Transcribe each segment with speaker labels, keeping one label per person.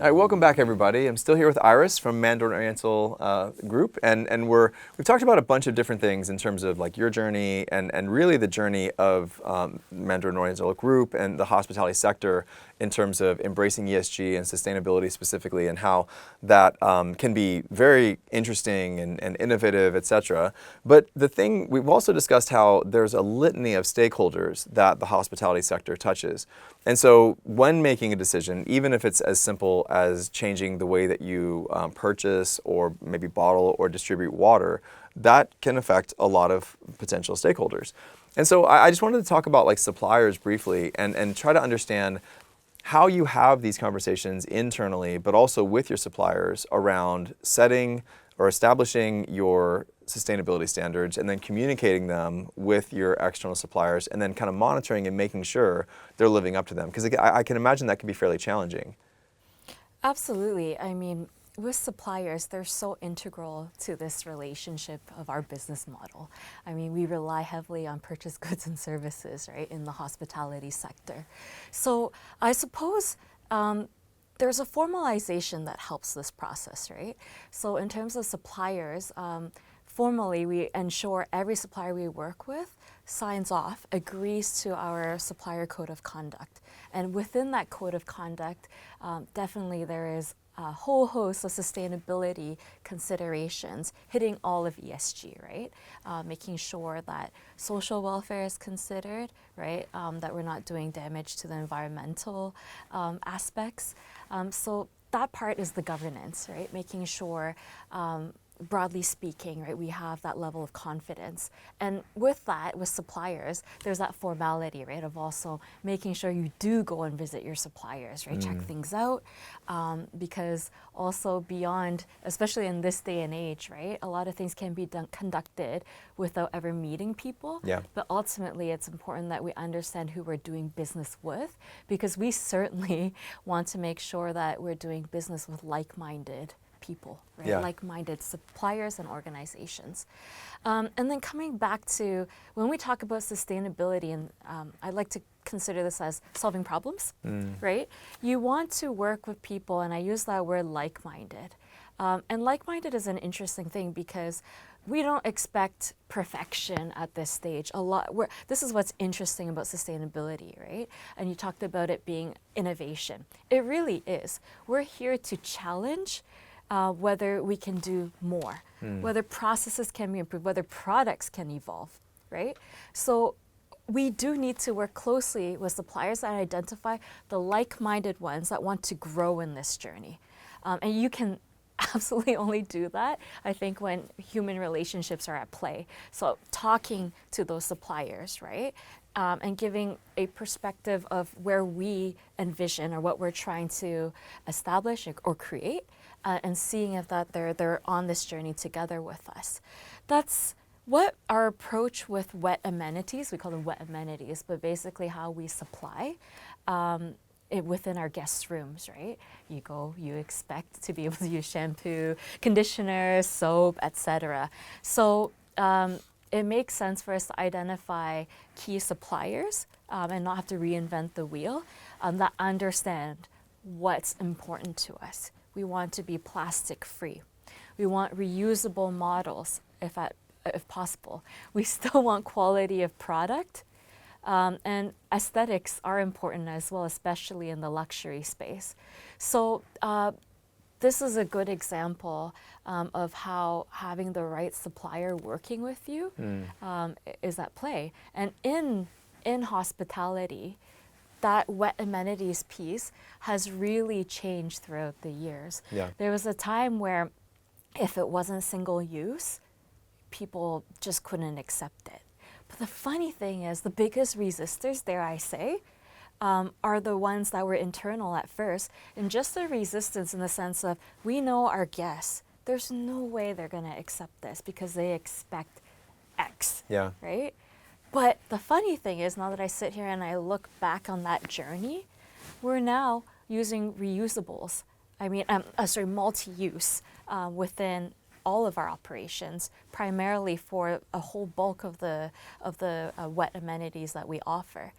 Speaker 1: All right, welcome back, everybody. I'm still here with Iris from Mandarin Oriental Group, and we've talked about a bunch of different things in terms of like your journey and really the journey of Mandarin Oriental Group and the hospitality sector in terms of embracing ESG and sustainability specifically, and how that can be very interesting and innovative, etc. But the thing, we've also discussed how there's a litany of stakeholders that the hospitality sector touches. And so when making a decision, even if it's as simple as changing the way that you purchase or maybe bottle or distribute water, that can affect a lot of potential stakeholders. And so I just wanted to talk about like suppliers briefly and try to understand how you have these conversations internally, but also with your suppliers around setting or establishing your sustainability standards and then communicating them with your external suppliers and then kind of monitoring and making sure they're living up to them. Because I can imagine that can be fairly challenging.
Speaker 2: Absolutely. I mean, with suppliers, they're so integral to this relationship of our business model. I mean, we rely heavily on purchased goods and services, right, in the hospitality sector. So I suppose there's a formalization that helps this process, right? So in terms of suppliers, formally, we ensure every supplier we work with signs off, agrees to our supplier code of conduct. And within that code of conduct, definitely there is a whole host of sustainability considerations hitting all of ESG, right? Making sure that social welfare is considered, right? That we're not doing damage to the environmental aspects. So that part is the governance, right? Making sure broadly speaking, right, we have that level of confidence. And with that, with suppliers, there's that formality, right, of also making sure you do go and visit your suppliers, right, check things out. Because also beyond, especially in this day and age, right, a lot of things can be conducted without ever meeting people.
Speaker 1: Yeah.
Speaker 2: But ultimately, it's important that we understand who we're doing business with, because we certainly want to make sure that we're doing business with like-minded people, right?
Speaker 1: Yeah.
Speaker 2: Like-minded suppliers and organizations. And then coming back to when we talk about sustainability, and I like to consider this as solving problems, right? You want to work with people, and I use that word like-minded. And like-minded is an interesting thing because we don't expect perfection at this stage. This is what's interesting about sustainability, right? And you talked about it being innovation. It really is. We're here to challenge whether we can do more, whether processes can be improved, whether products can evolve, right? So we do need to work closely with suppliers that identify the like-minded ones that want to grow in this journey. And you can absolutely only do that, I think, when human relationships are at play. So talking to those suppliers, right? And giving a perspective of where we envision or what we're trying to establish or create, and seeing if that they're on this journey together with us. That's what our approach with wet amenities, we call them wet amenities, but basically how we supply within our guest rooms, right? You go, you expect to be able to use shampoo, conditioner, soap, etc. So it makes sense for us to identify key suppliers and not have to reinvent the wheel, that understand what's important to us. We want to be plastic free. We want reusable models if possible. We still want quality of product. And aesthetics are important as well, especially in the luxury space. So this is a good example of how having the right supplier working with you is at play. And in hospitality, that wet amenities piece has really changed throughout the years.
Speaker 1: Yeah.
Speaker 2: There was a time where if it wasn't single use, people just couldn't accept it. But the funny thing is, the biggest resistors, dare I say, are the ones that were internal at first. And just the resistance in the sense of, we know our guests, there's no way they're going to accept this because they expect X,
Speaker 1: Yeah.
Speaker 2: right? But the funny thing is, now that I sit here and I look back on that journey, we're now using reusables. I mean, multi-use within all of our operations, primarily for a whole bulk of the wet amenities that we offer.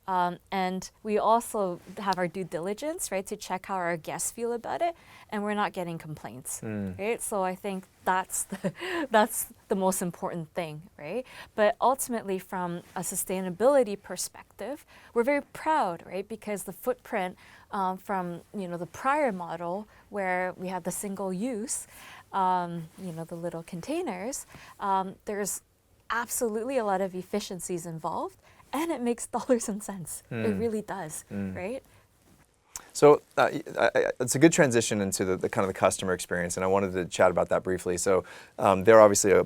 Speaker 2: And we also have our due diligence, right, to check how our guests feel about it, and we're not getting complaints, right? So I think that's the most important thing, right? But ultimately, from a sustainability perspective, we're very proud, right, because the footprint from the prior model where we had the single use, the little containers, there's absolutely a lot of efficiencies involved, and it makes dollars and cents. It really does, right?
Speaker 1: So it's a good transition into the kind of the customer experience, and I wanted to chat about that briefly. So they're obviously a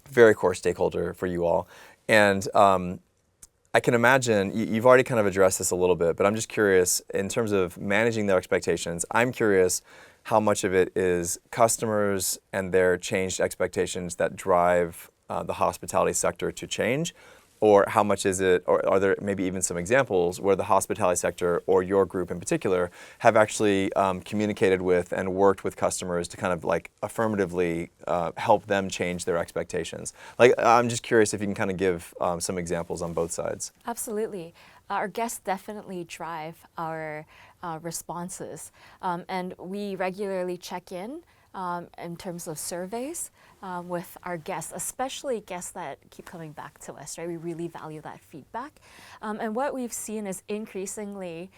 Speaker 1: very core stakeholder for you all, and I can imagine you've already kind of addressed this a little bit, but I'm just curious in terms of managing their expectations. I'm curious how much of it is customers and their changed expectations that drive the hospitality sector to change, or how much is it, or are there maybe even some examples where the hospitality sector or your group in particular have actually communicated with and worked with customers to kind of like affirmatively help them change their expectations? Like, I'm just curious if you can kind of give some examples on both sides.
Speaker 2: Absolutely. Our guests definitely drive our responses, and we regularly check in terms of surveys with our guests, especially guests that keep coming back to us, right? We really value that feedback. And what we've seen is increasingly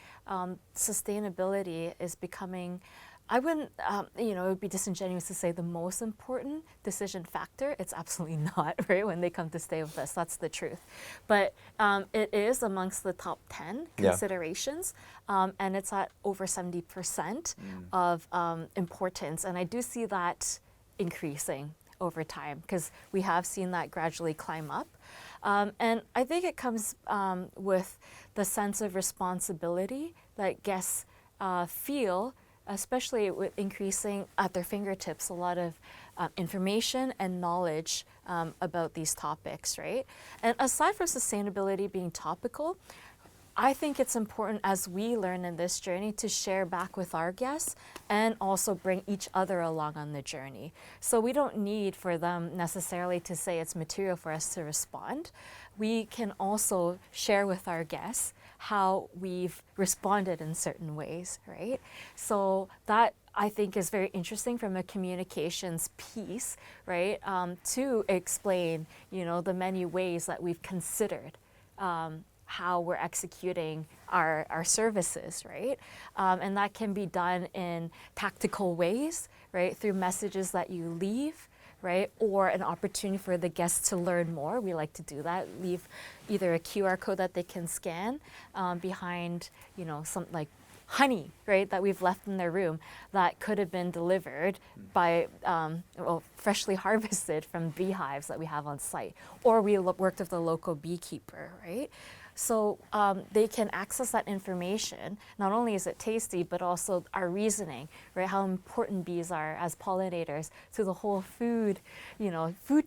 Speaker 2: sustainability is becoming, I wouldn't, it would be disingenuous to say the most important decision factor. It's absolutely not, right, when they come to stay with us. That's the truth. But it is amongst the top 10 considerations, and it's at over 70% of importance. And I do see that increasing over time because we have seen that gradually climb up. And I think it comes with the sense of responsibility that guests feel, especially with increasing at their fingertips a lot of information and knowledge about these topics, right? And aside from sustainability being topical, I think it's important as we learn in this journey to share back with our guests and also bring each other along on the journey. So we don't need for them necessarily to say it's material for us to respond. We can also share with our guests how we've responded in certain ways, right? So that I think is very interesting from a communications piece, right? To explain, the many ways that we've considered how we're executing our services, right? And that can be done in tactical ways, right? Through messages that you leave, right? Or an opportunity for the guests to learn more. We like to do that. Leave either a QR code that they can scan behind, something like honey, right, that we've left in their room that could have been delivered by, freshly harvested from beehives that we have on site. Or we worked with a local beekeeper, right? So they can access that information. Not only is it tasty, but also our reasoning, right? How important bees are as pollinators to the whole food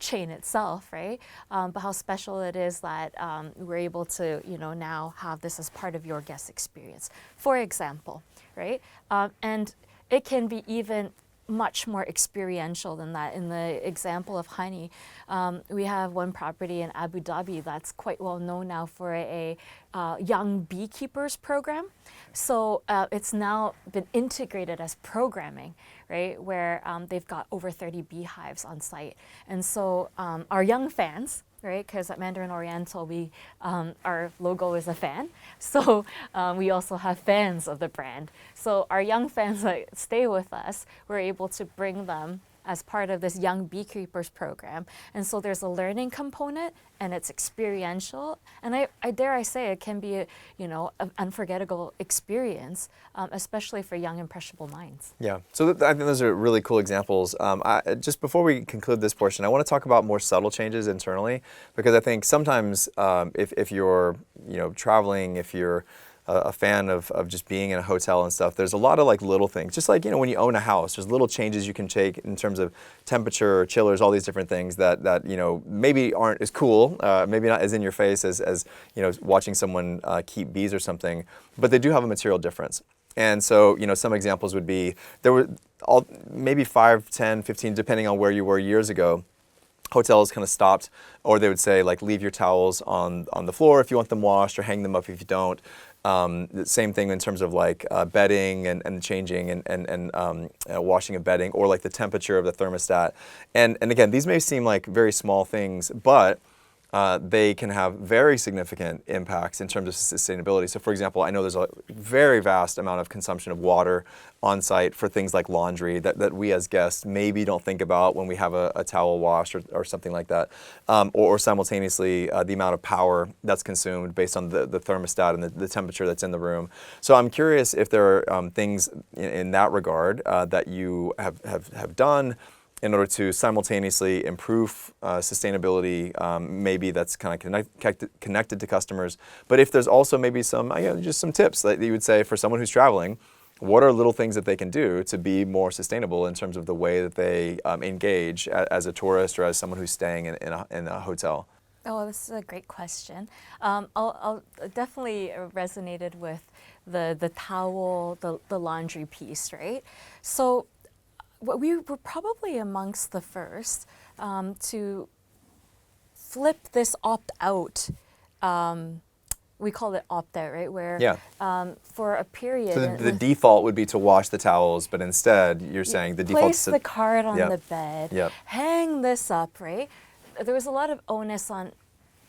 Speaker 2: chain itself, right? But how special it is that we're able to, now have this as part of your guest experience, for example, right? And it can be even much more experiential than that. In the example of honey, we have one property in Abu Dhabi that's quite well known now for a young beekeepers program. So it's now been integrated as programming, right, where they've got over 30 beehives on site. And so our young fans, right? Because at Mandarin Oriental, our logo is a fan. So we also have fans of the brand. So our young fans that stay with us, we're able to bring them as part of this Young Beekeepers program. And so there's a learning component and it's experiential. And I dare I say it can be an unforgettable experience, especially for young, impressionable minds.
Speaker 1: Yeah, so I think those are really cool examples. Just before we conclude this portion, I want to talk about more subtle changes internally, because I think sometimes if you're traveling, if you're a fan of just being in a hotel and stuff, there's a lot of like little things. Just like, when you own a house, there's little changes you can take in terms of temperature, chillers, all these different things that maybe aren't as cool, maybe not as in your face as watching someone keep bees or something, but they do have a material difference. And so, some examples would be, there were maybe 5, 10, 15, depending on where you were years ago, hotels kind of stopped, or they would say like leave your towels on the floor if you want them washed, or hang them up if you don't. The same thing in terms of like bedding and changing and washing of bedding, or like the temperature of the thermostat. And again, these may seem like very small things, but they can have very significant impacts in terms of sustainability. So for example, I know there's a very vast amount of consumption of water on site for things like laundry that we as guests maybe don't think about when we have a towel wash or something like that. Or simultaneously, the amount of power that's consumed based on the thermostat and the temperature that's in the room. So I'm curious if there are things in that regard that you have done in order to simultaneously improve sustainability. Maybe that's kind of connected to customers. But if there's also maybe some, just some tips that you would say for someone who's traveling, what are little things that they can do to be more sustainable in terms of the way that they engage as a tourist or as someone who's staying in a hotel?
Speaker 2: Oh, this is a great question. I'll definitely resonated with the towel, the laundry piece, right? So we were probably amongst the first to flip this opt-out. We call it opt-out, right? Where for a period.
Speaker 1: So the default would be to wash the towels, but instead you're saying the default is
Speaker 2: place the card on the bed,
Speaker 1: Yep.
Speaker 2: hang this up, right? There was a lot of onus on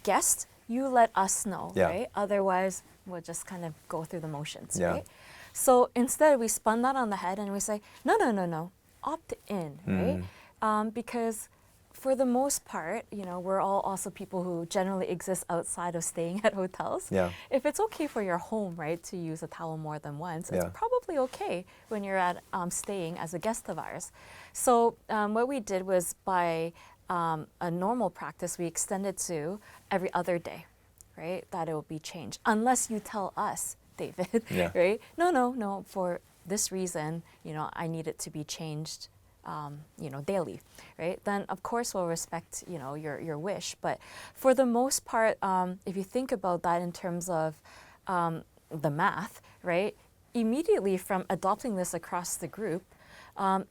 Speaker 2: guests. You let us know, right? Otherwise, we'll just kind of go through the motions, right? So instead, we spun that on the head and we say, no. Opt in, right? Because for the most part, we're all also people who generally exist outside of staying at hotels.
Speaker 1: Yeah.
Speaker 2: If it's okay for your home, right, to use a towel more than once, it's probably okay when you're at staying as a guest of ours. So what we did was by a normal practice, we extended to every other day, right? That it will be changed, unless you tell us, David, right? No, for this reason, I need it to be changed, daily, right? Then of course we'll respect, your wish. But for the most part, if you think about that in terms of the math, right? Immediately from adopting this across the group,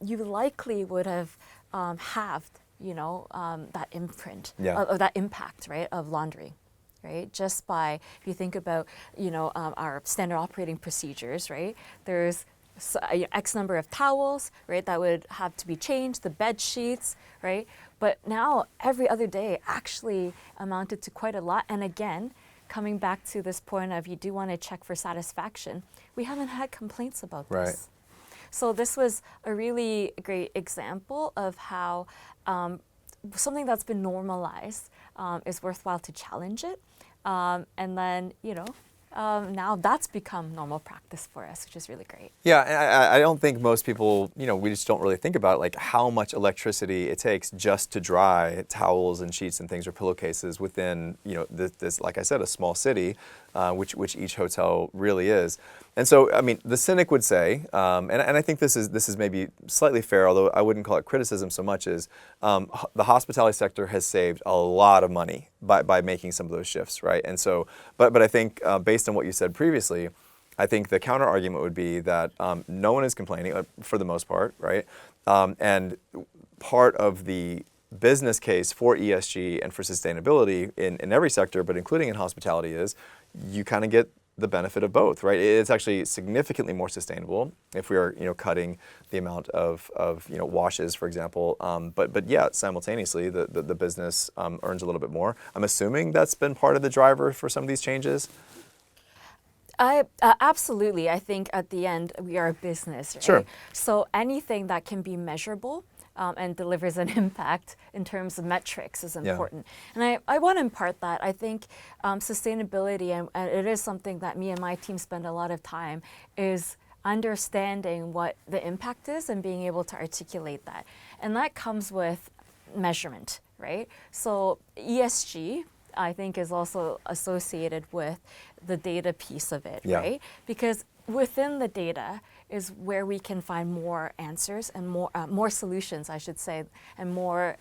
Speaker 2: you likely would have halved, that imprint, of that impact, right, of laundry. Right, just by, if you think about, our standard operating procedures, right? There's X number of towels, right? That would have to be changed, the bed sheets, right? But now every other day actually amounted to quite a lot. And again, coming back to this point of you do want to check for satisfaction, we haven't had complaints about this. So this was a really great example of how something that's been normalized is worthwhile to challenge it. And then, now that's become normal practice for us, which is really great.
Speaker 1: Yeah, and I don't think most people, we just don't really think about like how much electricity it takes just to dry towels and sheets and things or pillowcases within, this, like I said, a small city, which each hotel really is. And so, I mean, the cynic would say, and I think this is maybe slightly fair, although I wouldn't call it criticism so much as the hospitality sector has saved a lot of money by making some of those shifts, right? And so, but I think based on what you said previously, I think the counter argument would be that no one is complaining for the most part, right? And part of the business case for ESG and for sustainability in every sector, but including in hospitality, is you kind of get the benefit of both, right? It's actually significantly more sustainable if we are, cutting the amount of washes, for example. But yeah, simultaneously, the business earns a little bit more. I'm assuming that's been part of the driver for some of these changes.
Speaker 2: Absolutely. I think at the end we are a business, right?
Speaker 1: Sure.
Speaker 2: So anything that can be measurable and delivers an impact in terms of metrics is important. And I want to impart that. I think sustainability, and it is something that me and my team spend a lot of time, is understanding what the impact is and being able to articulate that. And that comes with measurement, right? So ESG, I think, is also associated with the data piece of it, right? Because within the data is where we can find more answers and more solutions, I should say, and more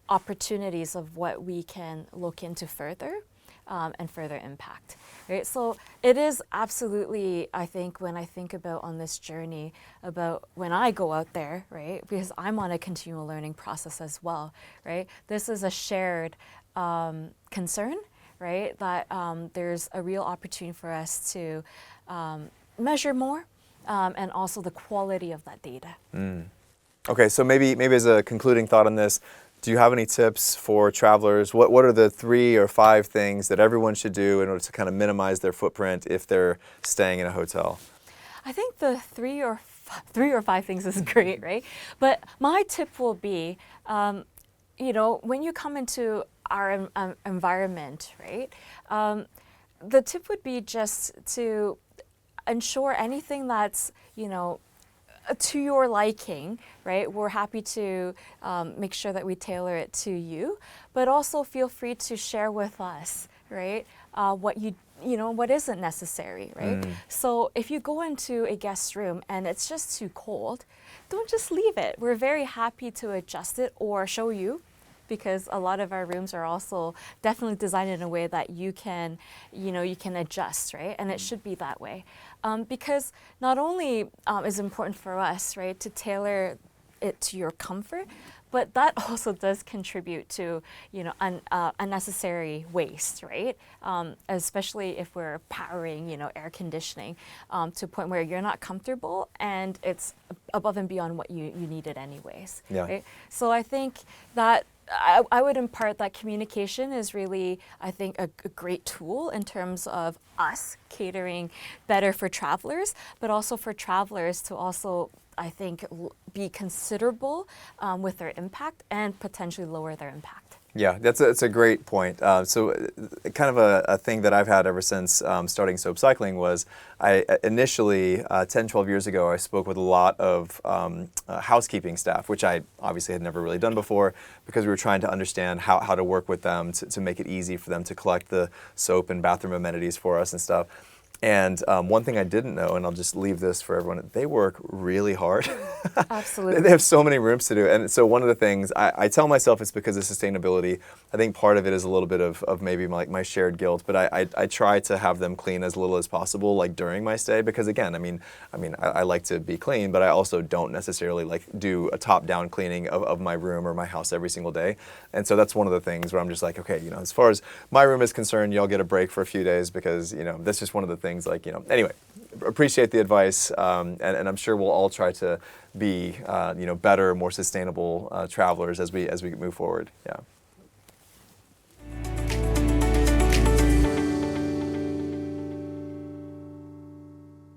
Speaker 2: opportunities of what we can look into further. and further impact. Right? So it is absolutely, I think, when I think about on this journey, about when I go out there, right? Because I'm on a continual learning process as well, right? This is a shared concern, right? That there's a real opportunity for us to measure more and also the quality of that data.
Speaker 1: Okay, so maybe as a concluding thought on this, do you have any tips for travelers? What are the 3 or 5 things that everyone should do in order to kind of minimize their footprint if they're staying in a hotel?
Speaker 2: I think the three or five things is great, right? But my tip will be, when you come into our environment, right? The tip would be just to ensure anything that's, to your liking, right? We're happy to make sure that we tailor it to you, but also feel free to share with us, right? What isn't necessary, right? So if you go into a guest room and it's just too cold, don't just leave it. We're very happy to adjust it or show you, because a lot of our rooms are also definitely designed in a way that you can adjust, right? And it should be that way. Because not only is it important for us, right, to tailor it to your comfort, but that also does contribute to, unnecessary waste, right? Especially if we're powering, air conditioning to a point where you're not comfortable and it's above and beyond what you needed anyways,
Speaker 1: Yeah.
Speaker 2: right? So I think that I would impart that communication is really, I think, a great tool in terms of us catering better for travelers, but also for travelers to also, I think, be considerable with their impact and potentially lower their impact.
Speaker 1: Yeah, that's a great point. So kind of a thing that I've had ever since starting soap cycling was I initially, 10, 12 years ago, I spoke with a lot of housekeeping staff, which I obviously had never really done before, because we were trying to understand how to work with them to make it easy for them to collect the soap and bathroom amenities for us and stuff. And one thing I didn't know, and I'll just leave this for everyone, they work really hard.
Speaker 2: Absolutely.
Speaker 1: They have so many rooms to do. And so one of the things, I tell myself it's because of sustainability. I think part of it is a little bit of maybe my shared guilt, but I try to have them clean as little as possible, like during my stay, because again, I like to be clean, but I also don't necessarily like do a top-down cleaning of my room or my house every single day. And so that's one of the things where I'm just like, okay, as far as my room is concerned, y'all get a break for a few days because, that's just one of the things anyway, appreciate the advice, and I'm sure we'll all try to be, better, more sustainable travelers as we move forward. Yeah.